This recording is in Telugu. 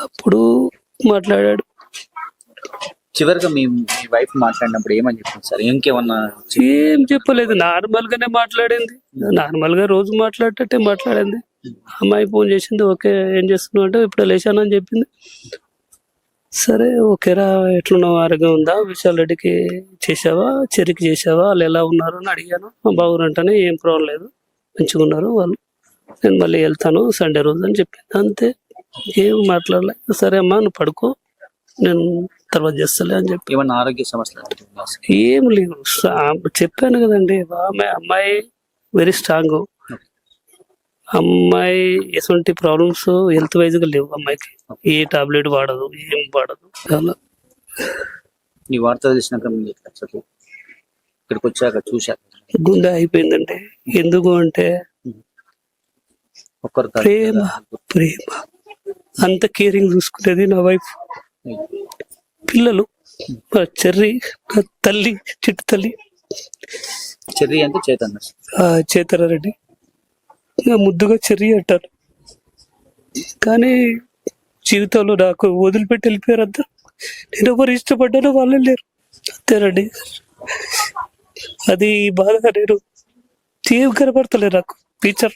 అప్పుడు మాట్లాడాడు. చివరిగా మీ మీ వైఫ్ మాట్లాడినప్పుడు ఏమని చెప్పింది సార్? ఇంకేమన్నా ఏం చెప్పలేదు, నార్మల్ గానే మాట్లాడింది. నార్మల్ గా రోజు మాట్లాడేటట్టే మాట్లాడింది. అమ్మాయి ఫోన్ చేసింది, ఓకే ఏం చేస్తున్నావు అంటే ఇప్పుడు లేచాను అని చెప్పింది. సరే ఓకేరా, ఎట్లున్నావు, ఆరోగ్యం ఉందా, విశాల్ రెడ్డికి చేసావా, చెరికి చేసావా, వాళ్ళు ఎలా ఉన్నారు అని అడిగాను. బాగున్నారంటనే, ఏం ప్రాబ్లం లేదు, మంచిగా ఉన్నారు వాళ్ళు, నేను మళ్ళీ వెళ్తాను సండే రోజు అని చెప్పింది. అంతే, ఏం మాట్లాడలే. సరే అమ్మా నువ్వు పడుకో, నేను తర్వాత చేస్తలే అని చెప్పి. ఏమన్నా ఆరోగ్య సమస్యలు ఉంటుందా సార్? ఏం లేవు, చెప్పాను కదండి, అమ్మాయి వెరీ స్ట్రాంగ్. అమ్మాయి ఎటువంటి ప్రాబ్లమ్స్ హెల్త్ వైజ్ గా లేవు అమ్మాయికి. ఏ టాబ్లెట్ వాడదు, ఏం వాడదు. అలా ఈ వార్త తెలిసినాక మీరు ఎట్లా అసలు ఇక్కడికి వచ్చాక చూశాక గుండె అయిపోయిందండి. ఎందుకు అంటే ఒక్కరు ప్రేమ ప్రేమ అంత కేరింగ్ చూసుకునేది నా వైఫ్. పిల్లలు మా చెర్రి, నా తల్లి, చిట్టు తల్లి చెర్రీ అంటే చేతన్ చేతనారెడ్డి, ముద్దుగా చెర్రి అంటారు. కానీ జీవితంలో నాకు వదిలిపెట్టి వెళ్ళిపోయారు అందరు. నేను ఎవరు ఇష్టపడ్డానో వాళ్ళే లేరు. అంతేనండి, అది బాధగా నేను ఏం కనపడతలే నాకు. టీచర్